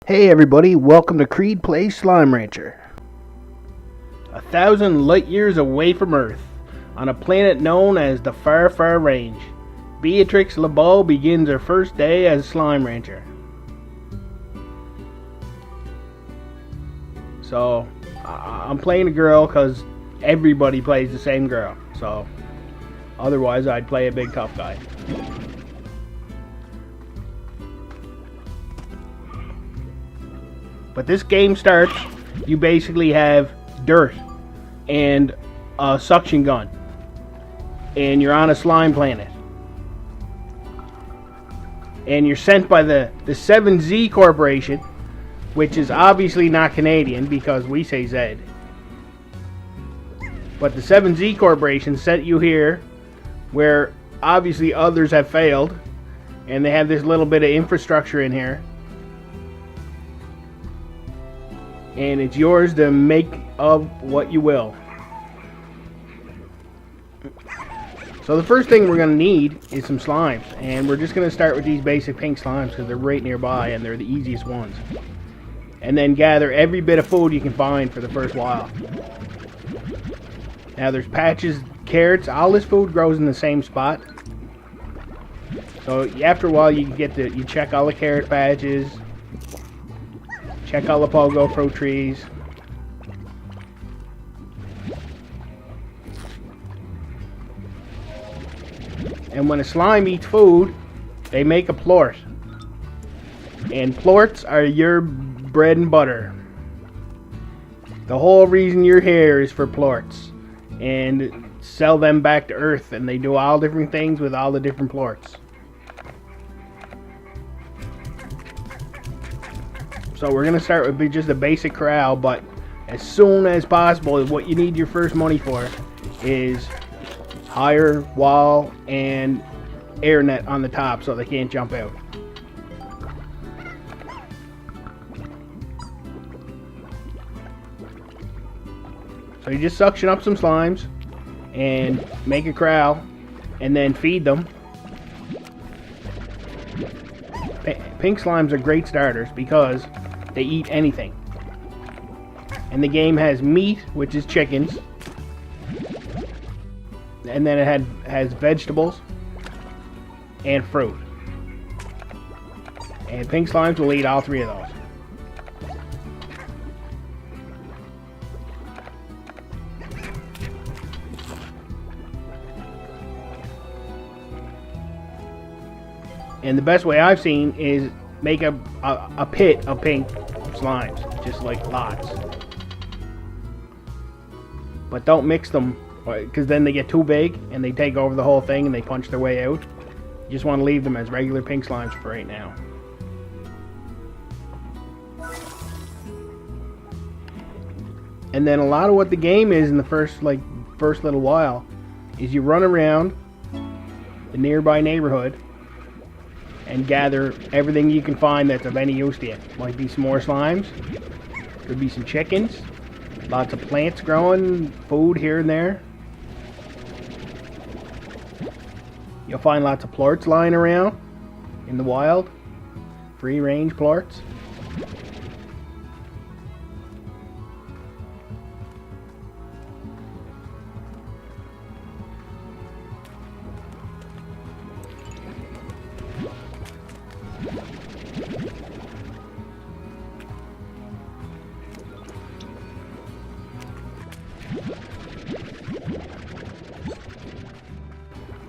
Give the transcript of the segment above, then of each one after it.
Hey everybody, welcome to Creed Plays Slime Rancher. 1,000 light years away from Earth, on a planet known as the Far Far Range, Beatrix LeBeau begins her first day as Slime Rancher. So, I'm playing a girl because everybody plays the same girl, so otherwise I'd play a big tough guy. But this game starts, you basically have dirt and a suction gun. And you're on a slime planet. And you're sent by the 7Z Corporation, which is obviously not Canadian because we say Z. But the 7Z Corporation sent you here where obviously others have failed. And they have this little bit of infrastructure in here. And it's yours to make of what you will. So the first thing we're going to need is some slimes. And we're just going to start with these basic pink slimes because they're right nearby and they're the easiest ones. And then gather every bit of food you can find for the first while. Now there's patches, carrots, all this food grows in the same spot. So after a while you check all the carrot patches. Check all the pogo fruit trees. And when a slime eats food, they make a plort. And plorts are your bread and butter. The whole reason you're here is for plorts. And sell them back to Earth. And they do all different things with all the different plorts. So we're going to start with just a basic corral, but as soon as possible, what you need your first money for is higher wall and air net on the top so they can't jump out. So you just suction up some slimes and make a corral and then feed them. Pink slimes are great starters because they eat anything. And the game has meat, which is chickens. And then it has vegetables and fruit. And pink slimes will eat all three of those. And the best way I've seen is make a pit of pink slimes, just like lots. But don't mix them, because then they get too big and they take over the whole thing and they punch their way out. You just want to leave them as regular pink slimes for right now. And then a lot of what the game is in the first little while is you run around the nearby neighborhood and gather everything you can find that's of any use to you. Might be some more slimes, could be some chickens, lots of plants growing, food here and there. You'll find lots of plorts lying around in the wild, free range plorts.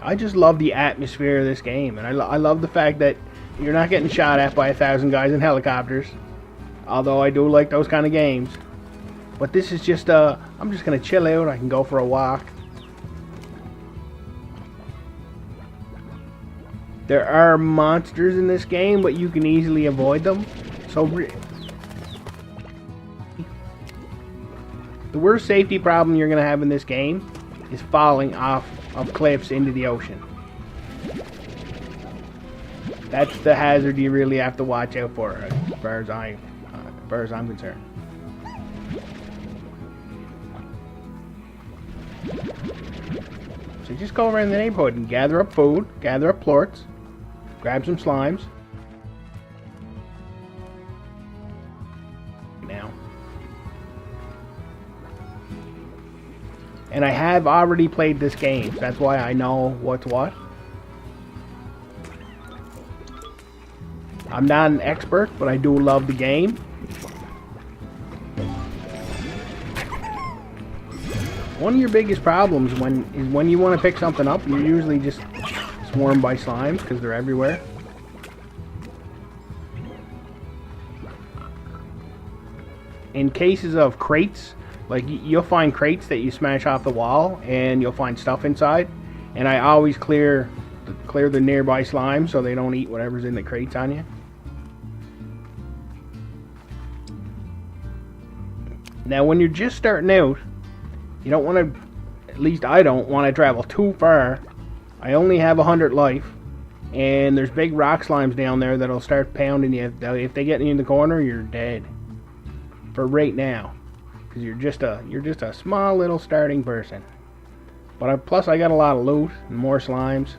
I just love the atmosphere of this game, and I love the fact that you're not getting shot at by 1,000 guys in helicopters, although I do like those kind of games. But this is just I'm just gonna chill out. I can go for a walk. There are monsters in this game, but you can easily avoid them. So the worst safety problem you're gonna have in this game is falling off of cliffs into the ocean. That's the hazard you really have to watch out for, as far as I'm concerned. So just go around the neighborhood and gather up food, gather up plorts, grab some slimes, And I have already played this game, so that's why I know what's what. I'm not an expert, but I do love the game. One of your biggest problems is when you want to pick something up, you're usually just swarmed by slimes because they're everywhere. In cases of crates, like you'll find crates that you smash off the wall and you'll find stuff inside, and I always clear the nearby slimes so they don't eat whatever's in the crates on you. Now when you're just starting out, you don't want to, at least I don't want to travel too far. I only have 100 life, and there's big rock slimes down there that'll start pounding you. If they get you in the corner, you're dead. For right now, because you're just a small little starting person. But plus I got a lot of loot and more slimes.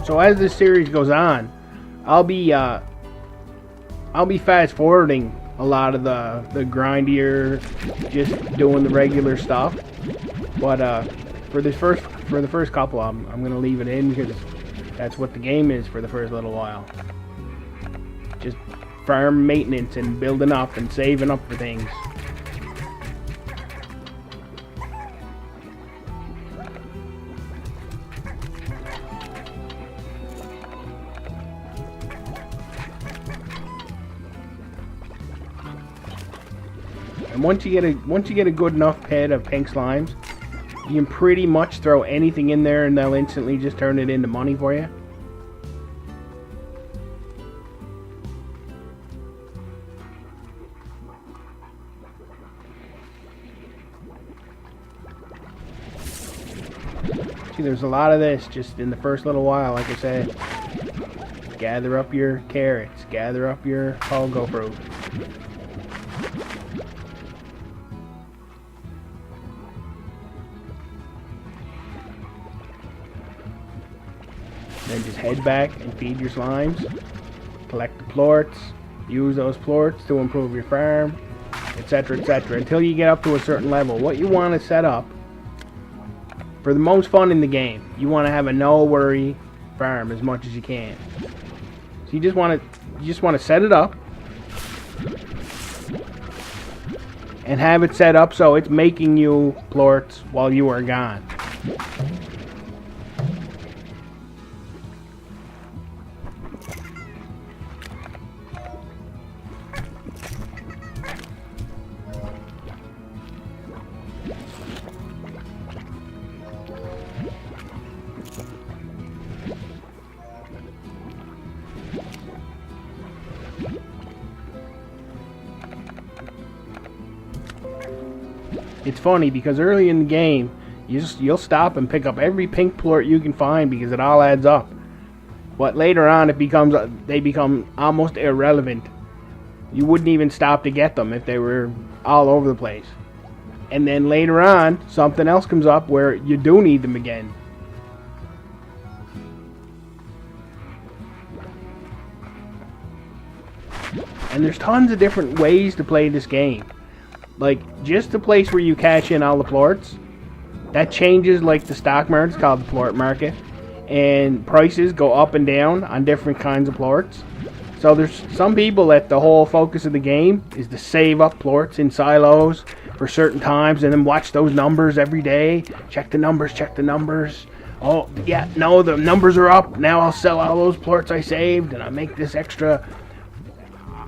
So as this series goes on, I'll be fast forwarding a lot of the grindier, just doing the regular stuff. But for the first couple, I'm gonna leave it in because that's what the game is for the first little while. Just farm maintenance and building up and saving up for things. And once you get a good enough pet of pink slimes, you can pretty much throw anything in there and they'll instantly just turn it into money for you. See, there's a lot of this just in the first little while, like I said. Gather up your carrots, gather up your pogo fruit. Then just head back and feed your slimes. Collect the plorts. Use those plorts to improve your farm, etc., etc. Until you get up to a certain level. What you want to set up for the most fun in the game, you want to have a no-worry farm as much as you can. So you just want to set it up and have it set up so it's making you plorts while you are gone. It's funny because early in the game, you'll stop and pick up every pink plort you can find because it all adds up. But later on, they become almost irrelevant. You wouldn't even stop to get them if they were all over the place. And then later on, something else comes up where you do need them again. And there's tons of different ways to play this game. Like, just the place where you cash in all the plorts, that changes like the stock market. It's called the plort market. And prices go up and down on different kinds of plorts. So there's some people that the whole focus of the game is to save up plorts in silos for certain times and then watch those numbers every day. Check the numbers. Oh, yeah, no, the numbers are up. Now I'll sell all those plorts I saved and I make this extra.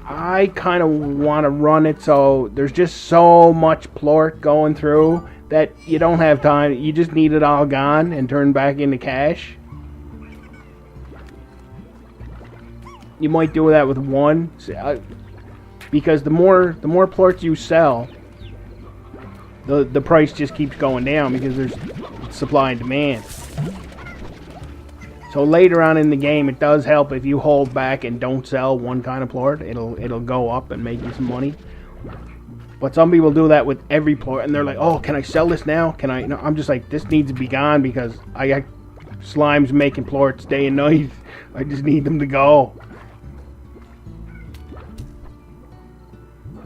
I kind of want to run it so there's just so much plort going through that you don't have time. You just need it all gone and turned back into cash. You might do that with one, because the more plorts you sell, the price just keeps going down because there's supply and demand. So later on in the game, it does help if you hold back and don't sell one kind of plort. It'll go up and make you some money. But some people do that with every plort, and they're like, "Oh, can I sell this now? Can I?" No, I'm just like, this needs to be gone because I got slimes making plorts day and night. I just need them to go.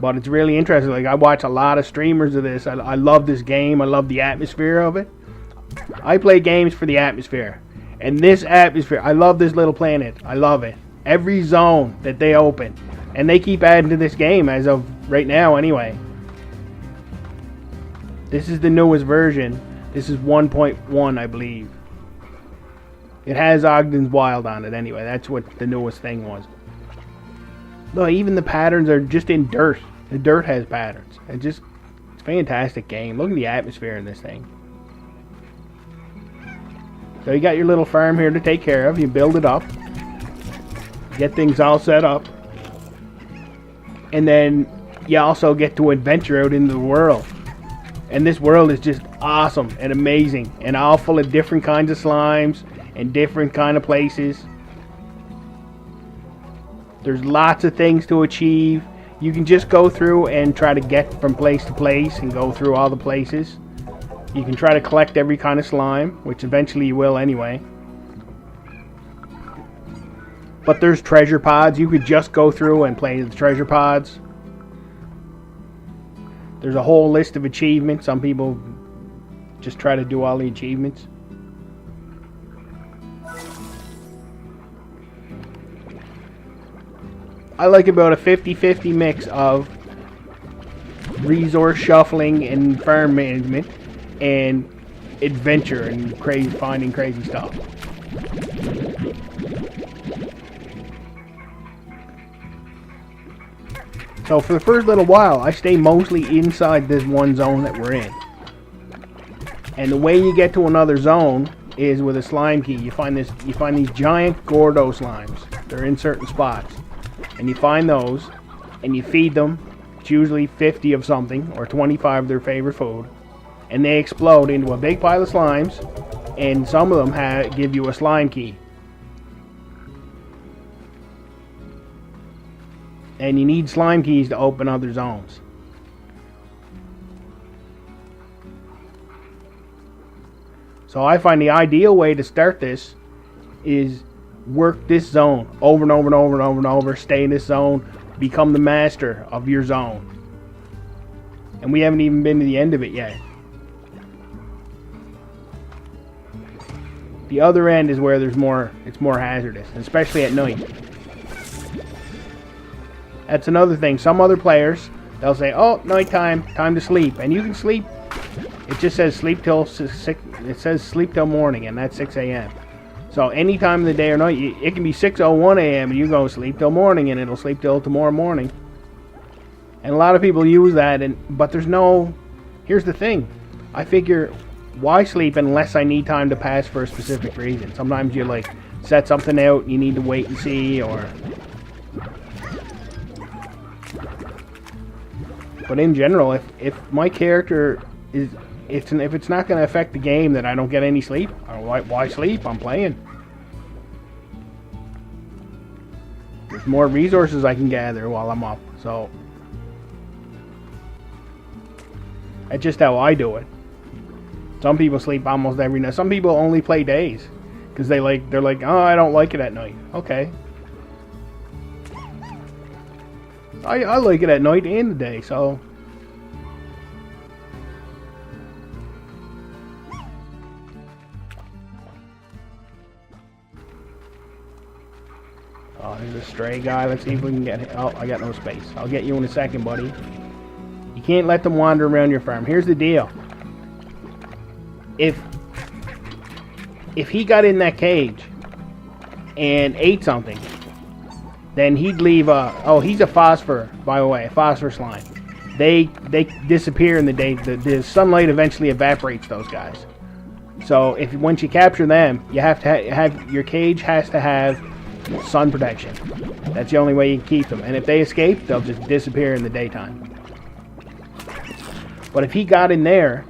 But it's really interesting. Like, I watch a lot of streamers of this. I love this game. I love the atmosphere of it. I play games for the atmosphere. And this atmosphere, I love this little planet. I love it. Every zone that they open. And they keep adding to this game as of right now anyway. This is the newest version. This is 1.1, I believe. It has Ogden's Wild on it anyway. That's what the newest thing was. No, even the patterns are just in dirt. The dirt has patterns. It's a fantastic game. Look at the atmosphere in this thing. So you got your little farm here to take care of. You build it up. Get things all set up. And then you also get to adventure out into the world. And this world is just awesome and amazing. And all full of different kinds of slimes and different kind of places. There's lots of things to achieve. You can just go through and try to get from place to place and go through all the places. You can try to collect every kind of slime, which eventually you will anyway. But there's treasure pods. You could just go through and play the treasure pods. There's a whole list of achievements. Some people just try to do all the achievements. I like about a 50-50 mix of resource shuffling and farm management and adventure and finding crazy stuff. So for the first little while, I stay mostly inside this one zone that we're in. And the way you get to another zone is with a slime key. You find these giant Gordo slimes. They're in certain spots. And you find those, and you feed them. It's usually 50 of something, or 25 of their favorite food. And they explode into a big pile of slimes, and some of them give you a slime key. And you need slime keys to open other zones. So I find the ideal way to start this is work this zone over and over and over and over and over. Stay in this zone. Become the master of your zone. And we haven't even been to the end of it yet. The other end is where it's more hazardous, especially at night. That's another thing. Some other players, they'll say, "Oh, nighttime, time to sleep," and you can sleep. It just says sleep till 6. It says sleep till morning, and that's 6 a.m. So any time of the day or night, it can be 6:01 a.m. and you go sleep till morning, and it'll sleep till tomorrow morning. And a lot of people use that, but there's no. Here's the thing. I figure, why sleep unless I need time to pass for a specific reason? Sometimes you like set something out, and you need to wait and see, or. But in general, if my character is, if it's not going to affect the game that I don't get any sleep, why sleep? I'm playing. There's more resources I can gather while I'm up, so that's just how I do it. Some people sleep almost every night. Some people only play days because they're like, oh, I don't like it at night. Okay. I like it at night and the day, so. Oh, there's a stray guy. Let's see if we can get him. Oh, I got no space. I'll get you in a second, buddy. You can't let them wander around your farm. Here's the deal. If he got in that cage and ate something, then he'd leave he's a phosphor, by the way, a phosphor slime. They disappear in the day. The sunlight eventually evaporates those guys. So once you capture them, you have to have your cage has to have sun protection. That's the only way you can keep them. And if they escape, they'll just disappear in the daytime. But if he got in there,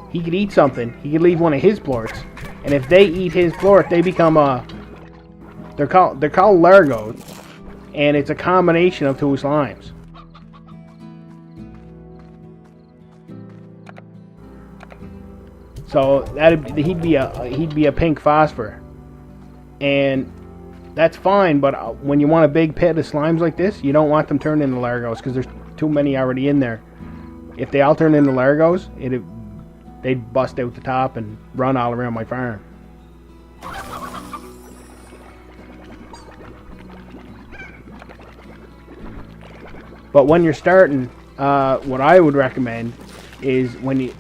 he could eat something. He could leave one of his plorts, And if they eat his plort, they become they're called Largos, and it's a combination of two slimes. So he'd be a pink phosphor, and that's fine. But when you want a big pit of slimes like this, you don't want them turned into Largos because there's too many already in there. If they all turn into Largos, they'd bust out the top and run all around my farm. But when you're starting, what I would recommend is when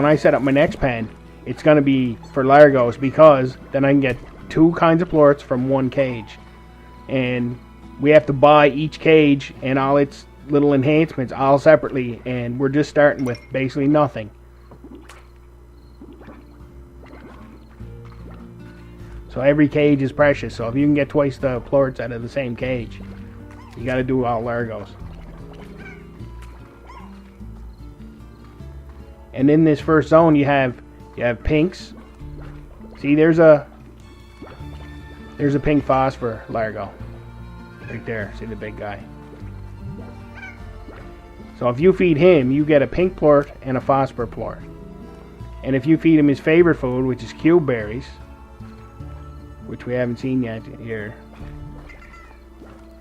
I set up my next pen, it's gonna be for Largos, because then I can get 2 kinds of plorts from 1 cage, and we have to buy each cage and all its little enhancements all separately, and we're just starting with basically nothing. So every cage is precious. So if you can get twice the plorts out of the same cage, you got to do all Largos. And in this first zone, you have pinks. See, there's a pink phosphor Largo right there. See the big guy. So if you feed him, you get a pink plort and a phosphor plort. And if you feed him his favorite food, which is cube berries, which we haven't seen yet here,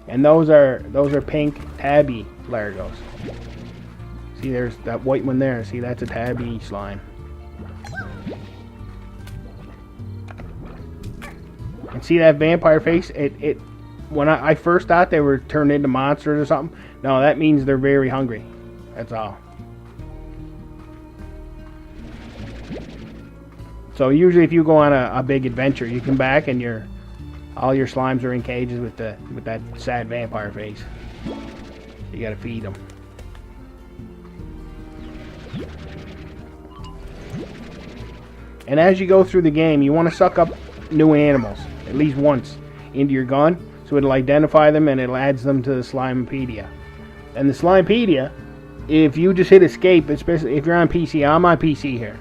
and those are pink tabby Largos. See, there's that white one there. See, that's a tabby slime. And see that vampire face? When I first thought they were turned into monsters or something. No, that means they're very hungry. That's all. So usually, if you go on a big adventure, you come back and all your slimes are in cages with that sad vampire face. You got to feed them. And as you go through the game, you want to suck up new animals at least once into your gun, so it'll identify them and it'll adds them to the Slimepedia. And the Slimepedia, if you just hit escape, especially if you're on PC, I'm on PC here.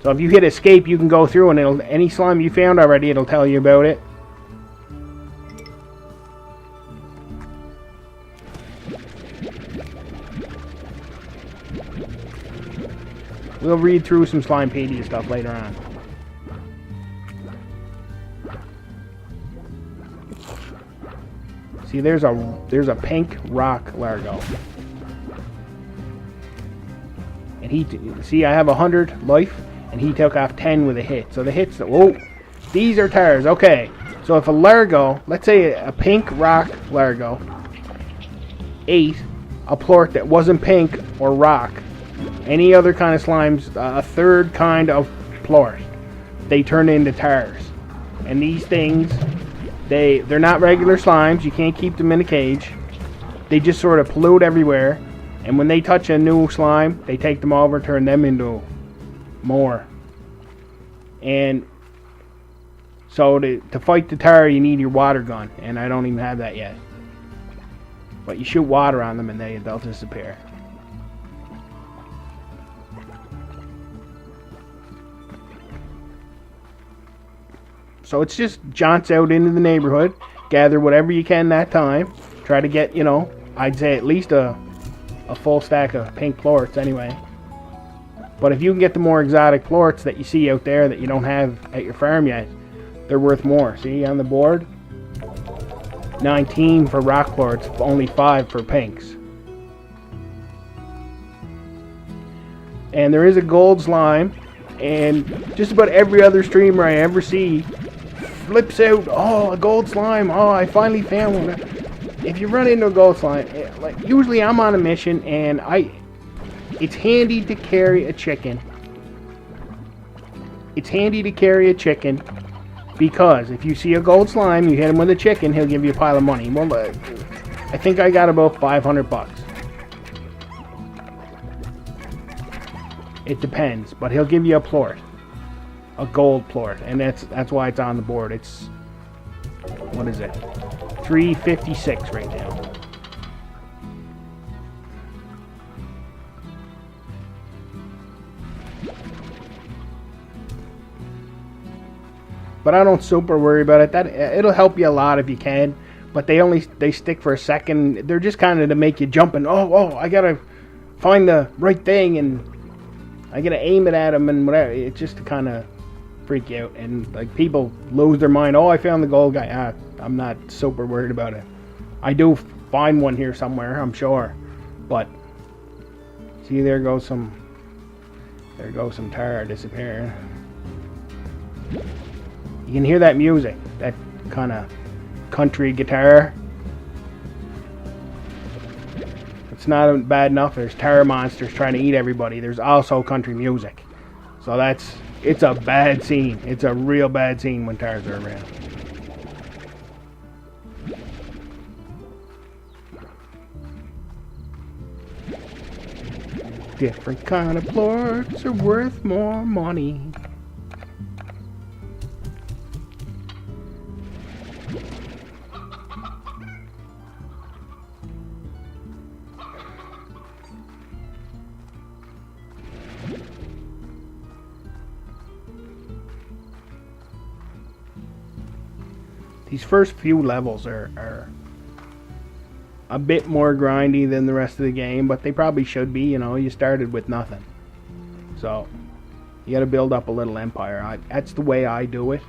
So if you hit escape, you can go through and any slime you found already, it'll tell you about it. We'll read through some Slimepedia stuff later on. See, there's a pink rock Largo. And see, I have 100 life, and he took off 10 with a hit. So the hits, whoa, these are tires. Okay, so if a Largo, let's say a pink rock Largo, ate a plort that wasn't pink or rock, any other kind of slimes, a third kind of plort, they turn into tars. And these things, they're not regular slimes. You can't keep them in a cage. They just sort of pollute everywhere. And when they touch a new slime, they take them over, turn them into more. And so to fight the tar, you need your water gun. And I don't even have that yet. But you shoot water on them and they'll disappear. So it's just jaunts out into the neighborhood, gather whatever you can that time, try to get, I'd say at least a full stack of pink plorts anyway. But if you can get the more exotic plorts that you see out there that you don't have at your farm yet, they're worth more. See on the board? 19 for rock plorts, only 5 for pinks. And there is a gold slime, and just about every other streamer I ever see flips out, oh, a gold slime, oh, I finally found one. If you run into a gold slime, usually I'm on a mission, and it's handy to carry a chicken. It's handy to carry a chicken because if you see a gold slime, you hit him with a chicken, he'll give you a pile of money. Well, I think I got about 500 bucks. It depends, but he'll give you a plort. A gold plort, and that's why it's on the board. It's, what is it, 356 right now. but I don't super worry about it. That it'll help you a lot if you can, but they stick for a second. They're just kind of to make you jump and oh, I gotta find the right thing and I gotta aim it at them and whatever. It's just to kind of freak you out, and like people lose their mind. Oh, I found the gold guy. I'm not super worried about it. I do find one here somewhere, I'm sure, but see, there goes some tar disappearing. You can hear that music, that kind of country guitar. It's not bad enough. There's tar monsters trying to eat everybody. There's also country music. So it's a bad scene. It's a real bad scene when tars are around. Different kind of plorts are worth more money. These first few levels are a bit more grindy than the rest of the game, but they probably should be. You know, you started with nothing, so you got to build up a little empire. That's the way I do it.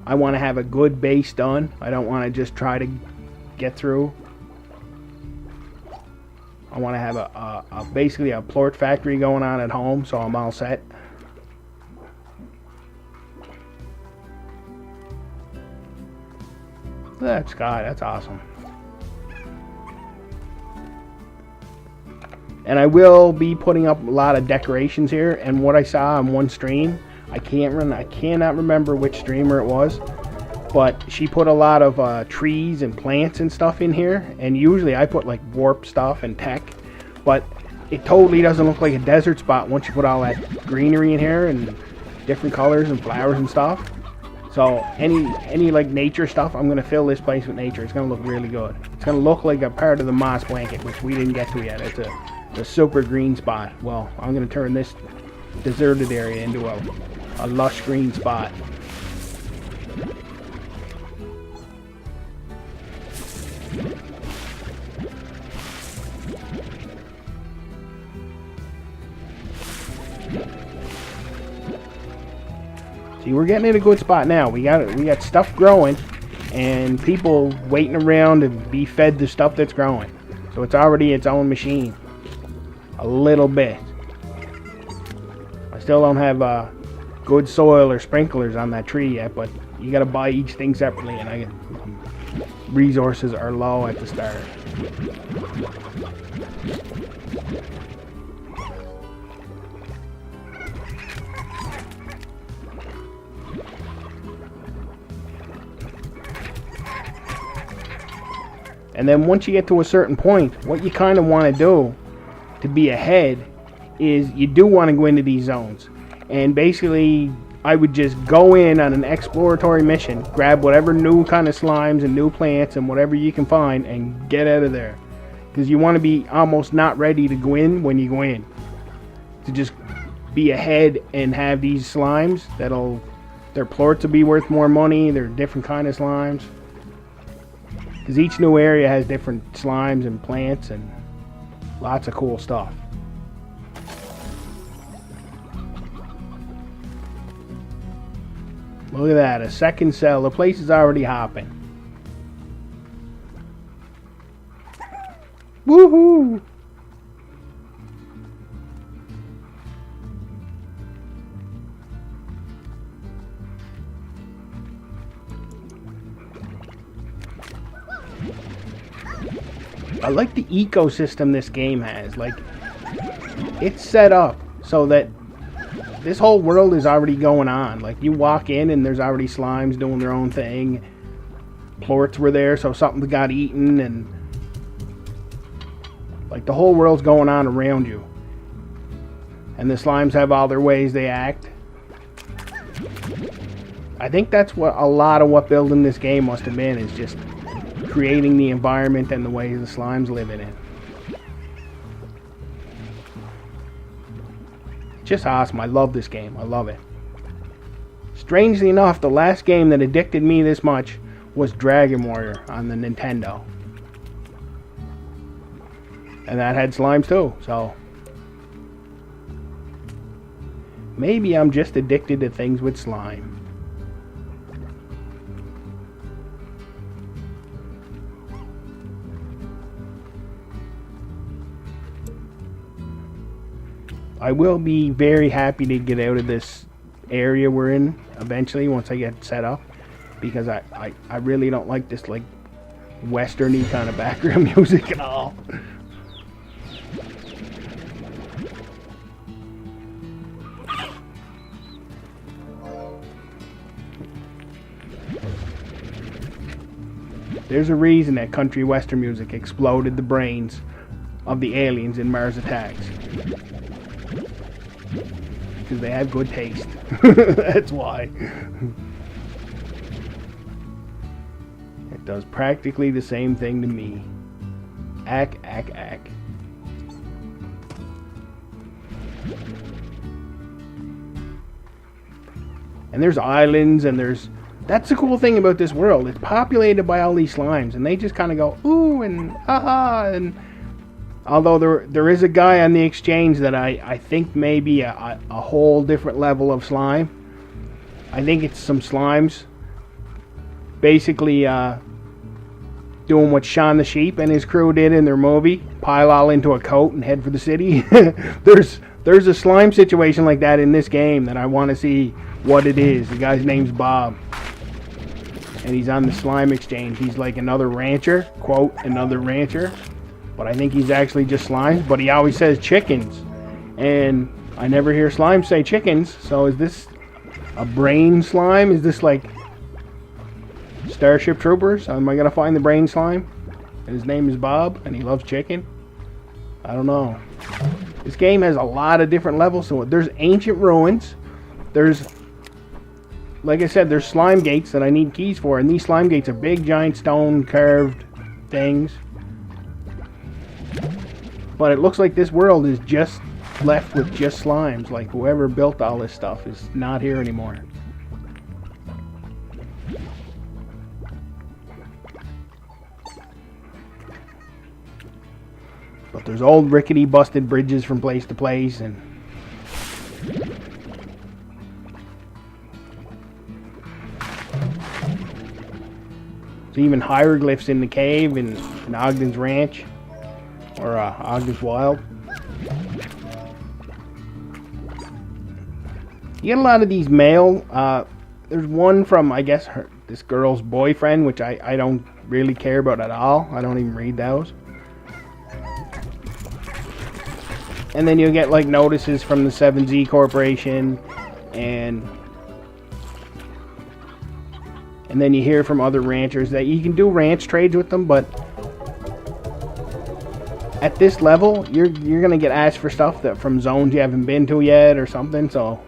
I want to have a good base done. I don't want to just try to get through. I want to have a basically a plort factory going on at home, so I'm all set. That sky, that's awesome. And I will be putting up a lot of decorations here. And what I saw on one stream, I cannot remember which streamer it was, but she put a lot of trees and plants and stuff in here. And usually I put like warp stuff and tech, but it totally doesn't look like a desert spot once you put all that greenery in here and different colors and flowers and stuff. So any like nature stuff, I'm gonna fill this place with nature. It's gonna look really good. It's gonna look like a part of the moss blanket, which we didn't get to yet. It's a super green spot. Well, I'm gonna turn this deserted area into a lush green spot. See, we're getting in a good spot now. We got stuff growing, and people waiting around to be fed the stuff that's growing. So it's already its own machine. A little bit. I still don't have good soil or sprinklers on that tree yet, but you gotta buy each thing separately, and resources are low at the start. And then once you get to a certain point, what you kind of want to do to be ahead is you do want to go into these zones. And basically, I would just go in on an exploratory mission, grab whatever new kind of slimes and new plants and whatever you can find, and get out of there. Because you want to be almost not ready to go in when you go in. To just be ahead and have these slimes their plorts will be worth more money, they're different kind of slimes. Because each new area has different slimes and plants and lots of cool stuff. Look at that, a second cell. The place is already hopping. Woohoo! I like the ecosystem this game has. Like, it's set up so that this whole world is already going on. Like, you walk in and there's already slimes doing their own thing. Plorts were there, so something got eaten, and like the whole world's going on around you. And the slimes have all their ways they act. I think that's what a lot of what building this game must have been, is just creating the environment and the way the slimes live in it. Just awesome. I love this game. I love it. It's strangely enough, the last game that addicted me this much was Dragon Warrior on the Nintendo. And that had slimes too, so maybe I'm just addicted to things with slime. I will be very happy to get out of this area we're in eventually once I get set up, because I really don't like this like westerny kind of background music at all. There's a reason that country western music exploded the brains of the aliens in Mars Attacks. Because they have good taste. That's why. It does practically the same thing to me. Ack, ack, ack. And there's islands, and that's the cool thing about this world. It's populated by all these slimes, and they just kind of go, ooh, and ah, and although there is a guy on the exchange that I think may be a whole different level of slime. I think it's some slimes basically doing what Shaun the Sheep and his crew did in their movie, pile all into a coat and head for the city. There's a slime situation like that in this game that I want to see what it is. The guy's name's Bob, and he's on the slime exchange. He's like another rancher, quote, another rancher, but I think he's actually just slimes, but he always says chickens, and I never hear slime say chickens. So is this a brain slime? Is this like Starship Troopers? Am I gonna find the brain slime and his name is Bob and he loves chicken? I don't know. This game has a lot of different levels to it. There's ancient ruins, there's, like I said, there's slime gates that I need keys for, and these slime gates are big giant stone carved things. But it looks like this world is just left with just slimes. Like whoever built all this stuff is not here anymore. But there's old rickety busted bridges from place to place, and there's even hieroglyphs in the cave in Ogden's Ranch. Or Ogden's Wild. You get a lot of these mail. There's one from, I guess, this girl's boyfriend, which I don't really care about at all. I don't even read those. And then you'll get like notices from the 7Z Corporation, and then you hear from other ranchers that you can do ranch trades with them, but at this level, you're gonna get asked for stuff that from zones you haven't been to yet or something. So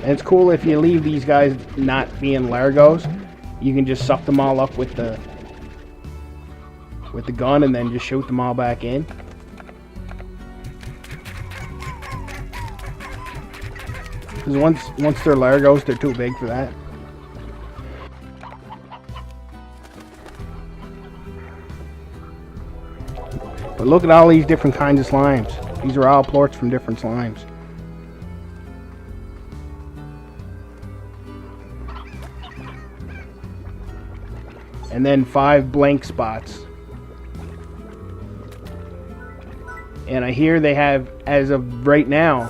and it's cool if you leave these guys not being largos. You can just suck them all up with the gun and then just shoot them all back in. Because once they're largos, they're too big for that. But look at all these different kinds of slimes. These are all plorts from different slimes. And then 5 blank spots. And I hear they have, as of right now,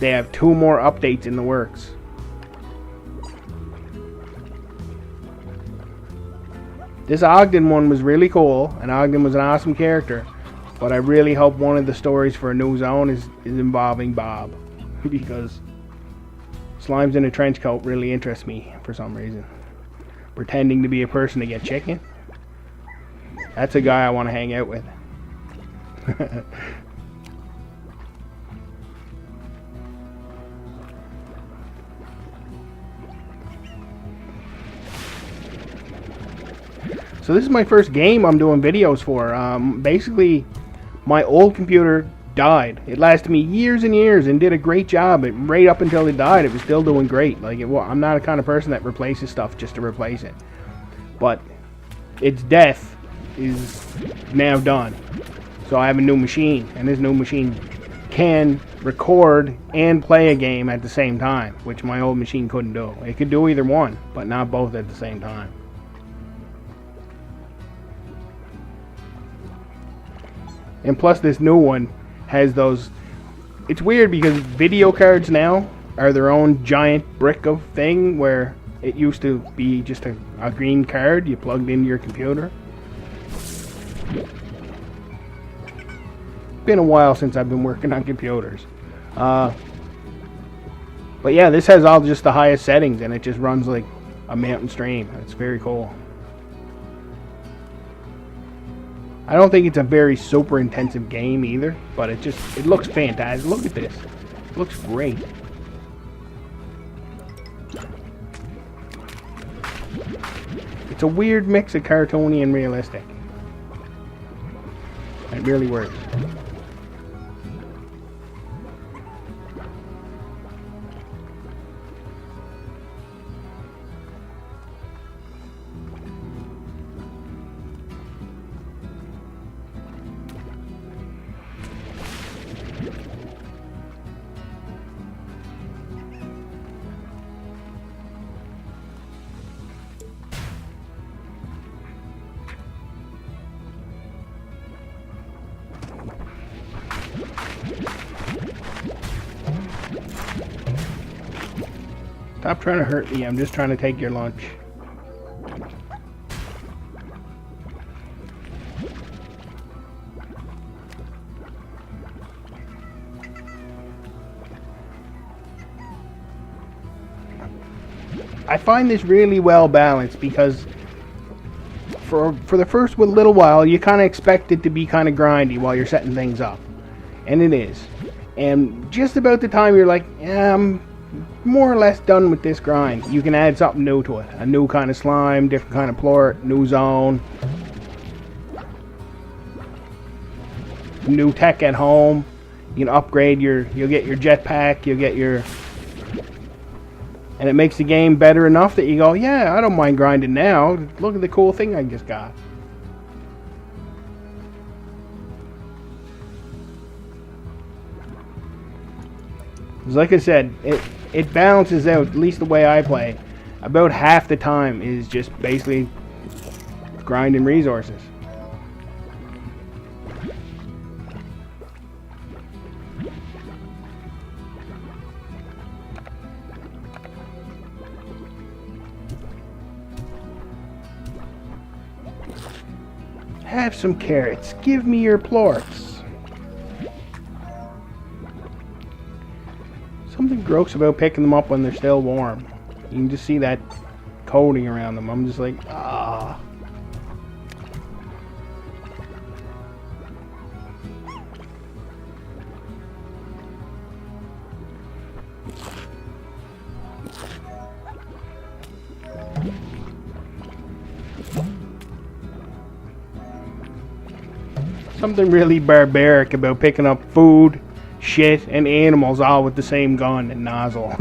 they have 2 more updates in the works. This Ogden one was really cool, and Ogden was an awesome character, but I really hope one of the stories for a new zone is involving Bob, because slimes in a trench coat really interest me for some reason. Pretending to be a person to get chicken? That's a guy I want to hang out with. So this is my first game I'm doing videos for. Basically, my old computer died. It lasted me years and years and did a great job. Right up until it died, it was still doing great. Like, I'm not a kind of person that replaces stuff just to replace it. But its death is now done. So I have a new machine, and this new machine can record and play a game at the same time, which my old machine couldn't do. It could do either one, but not both at the same time. And plus this new one has those... It's weird because video cards now are their own giant brick of thing, where it used to be just a green card you plugged into your computer. Been a while since I've been working on computers. But yeah, this has all just the highest settings, and it just runs like a mountain stream. It's very cool. I don't think it's a very super intensive game either, but it looks fantastic. Look at this. It looks great. It's a weird mix of cartoony and realistic. It really works. Stop trying to hurt me, I'm just trying to take your lunch. I find this really well balanced because for the first little while you kind of expect it to be kind of grindy while you're setting things up. And it is. And just about the time you're like, yeah, I'm more or less done with this grind, you can add something new to it. A new kind of slime, different kind of plort, new zone, new tech at home. You can upgrade you'll get your jetpack, you'll get your... And it makes the game better enough that you go, yeah, I don't mind grinding now. Look at the cool thing I just got. Like I said, it balances out, at least the way I play. About half the time is just basically grinding resources. Have some carrots. Give me your plorts. Something gross about picking them up when they're still warm. You can just see that coating around them. I'm just like, ah. Something really barbaric about picking up food, shit, and animals all with the same gun and nozzle.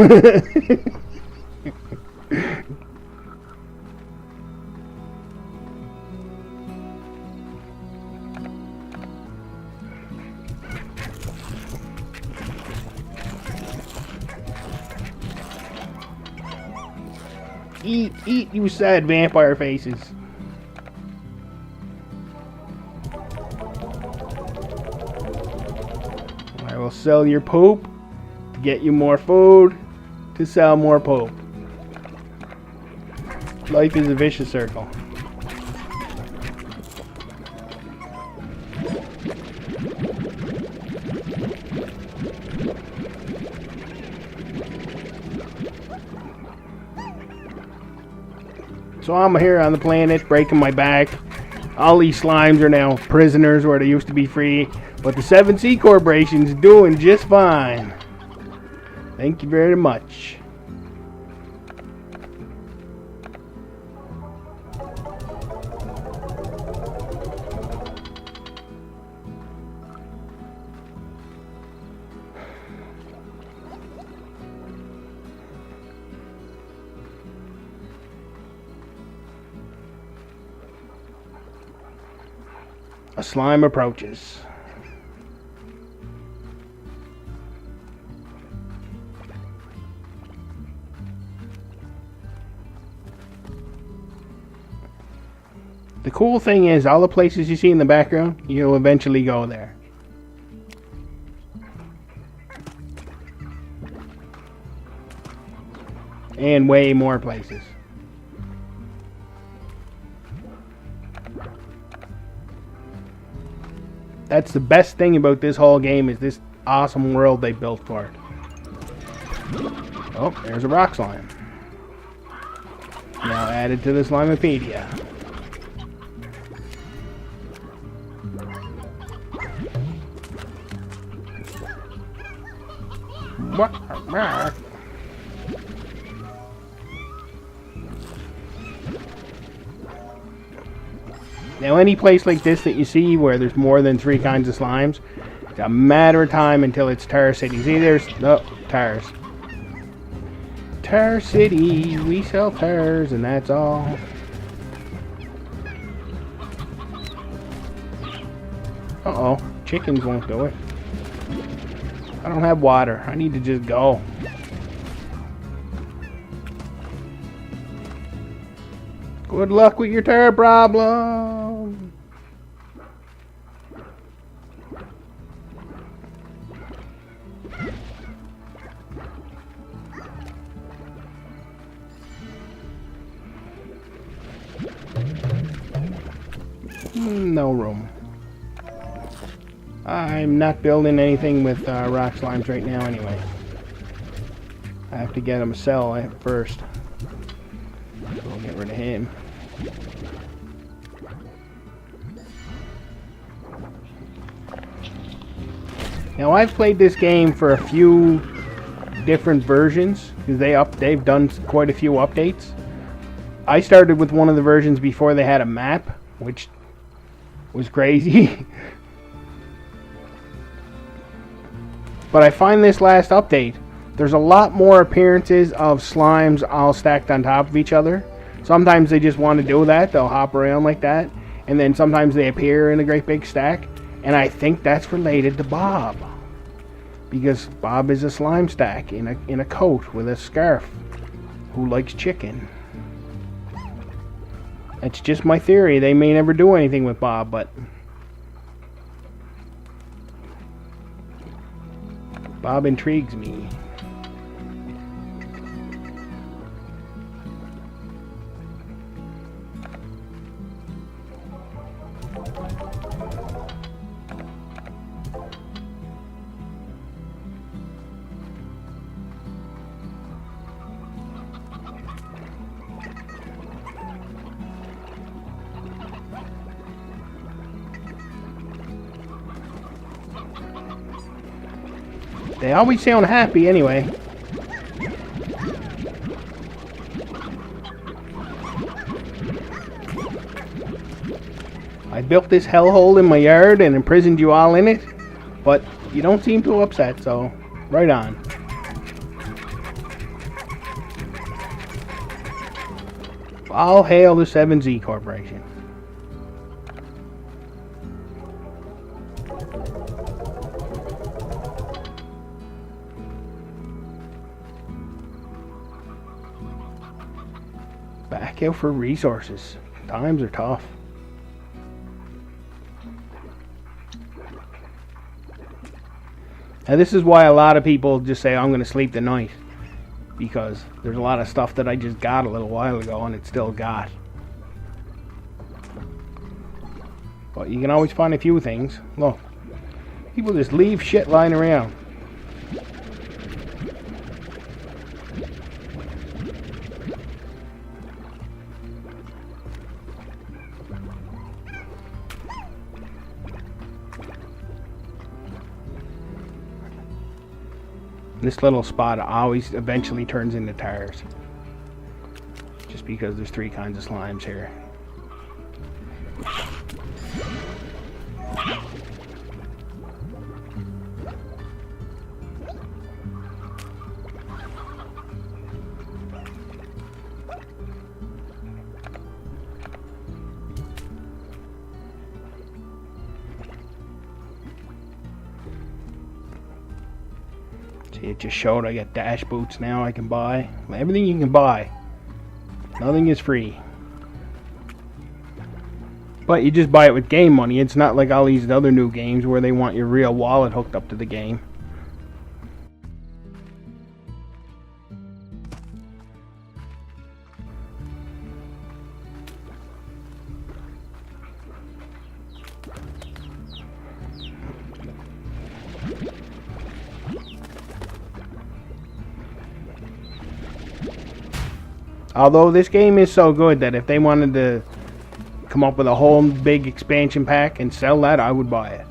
Eat, eat, you sad vampire faces. I will sell your poop to get you more food to sell more poop. Life is a vicious circle. So I'm here on the planet breaking my back. All these slimes are now prisoners where they used to be free. But the 7C Corporation's doing just fine. Thank you very much. A slime approaches. The cool thing is, all the places you see in the background, you'll eventually go there. And way more places. That's the best thing about this whole game, is this awesome world they built for it. Oh, there's a rock slime. Now added to the Slimepedia. Now any place like this that you see where there's more than 3 kinds of slimes, it's a matter of time until it's Tar City. See, there's... oh, tars. Tar City, we sell tars and that's all. Uh-oh, chickens won't do it. I don't have water. I need to just go. Good luck with your tar problem. No room. I'm not building anything with rock slimes right now anyway. I have to get him a cell first. So we'll get rid of him. Now I've played this game for a few different versions, because they've done quite a few updates. I started with one of the versions before they had a map, which was crazy. But I find this last update, there's a lot more appearances of slimes all stacked on top of each other. Sometimes they just want to do that, they'll hop around like that, and then sometimes they appear in a great big stack, and I think that's related to Bob. Because Bob is a slime stack in a coat with a scarf who likes chicken. That's just my theory. They may never do anything with Bob, but Bob intrigues me. They always sound happy anyway. I built this hellhole in my yard and imprisoned you all in it, but you don't seem too upset, so right on. All hail the 7Z Corporation. Back out for resources. Times are tough. Now this is why a lot of people just say, I'm going to sleep the night. Because there's a lot of stuff that I just got a little while ago and it's still got. But you can always find a few things. Look, people just leave shit lying around. This little spot always eventually turns into tires. Just because there's 3 kinds of slimes here. See, it just showed I got dash boots now I can buy. Everything you can buy. Nothing is free. But you just buy it with game money. It's not like all these other new games where they want your real wallet hooked up to the game. Although this game is so good that if they wanted to come up with a whole big expansion pack and sell that, I would buy it.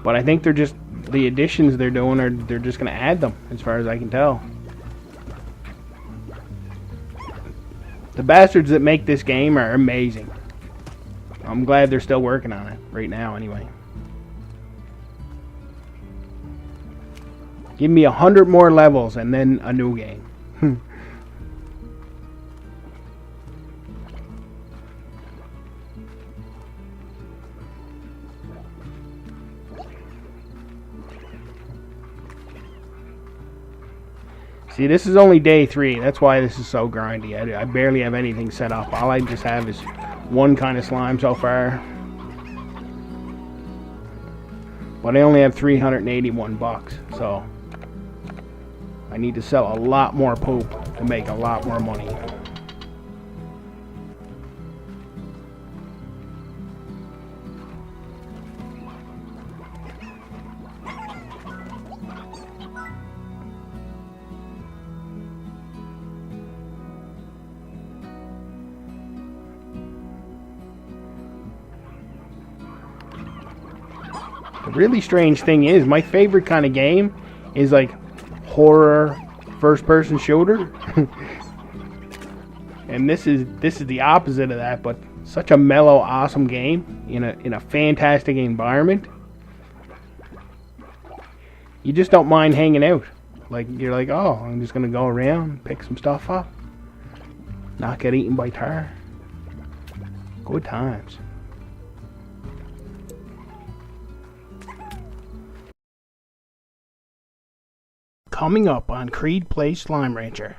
But I think they're just, the additions they're doing, they're just going to add them, as far as I can tell. The bastards that make this game are amazing. I'm glad they're still working on it, right now anyway. Give me 100 more levels and then a new game. See, this is only day 3. That's why this is so grindy. I barely have anything set up. All I just have is one kind of slime so far. But I only have 381 bucks, so I need to sell a lot more poop to make a lot more money. The really strange thing is, my favorite kind of game is like horror first-person shooter. And this is the opposite of that, but such a mellow, awesome game in a fantastic environment. You just don't mind hanging out. Like, you're like, oh, I'm just gonna go around, pick some stuff up, not get eaten by tar. Good times. Coming up on Creed Plays Slime Rancher.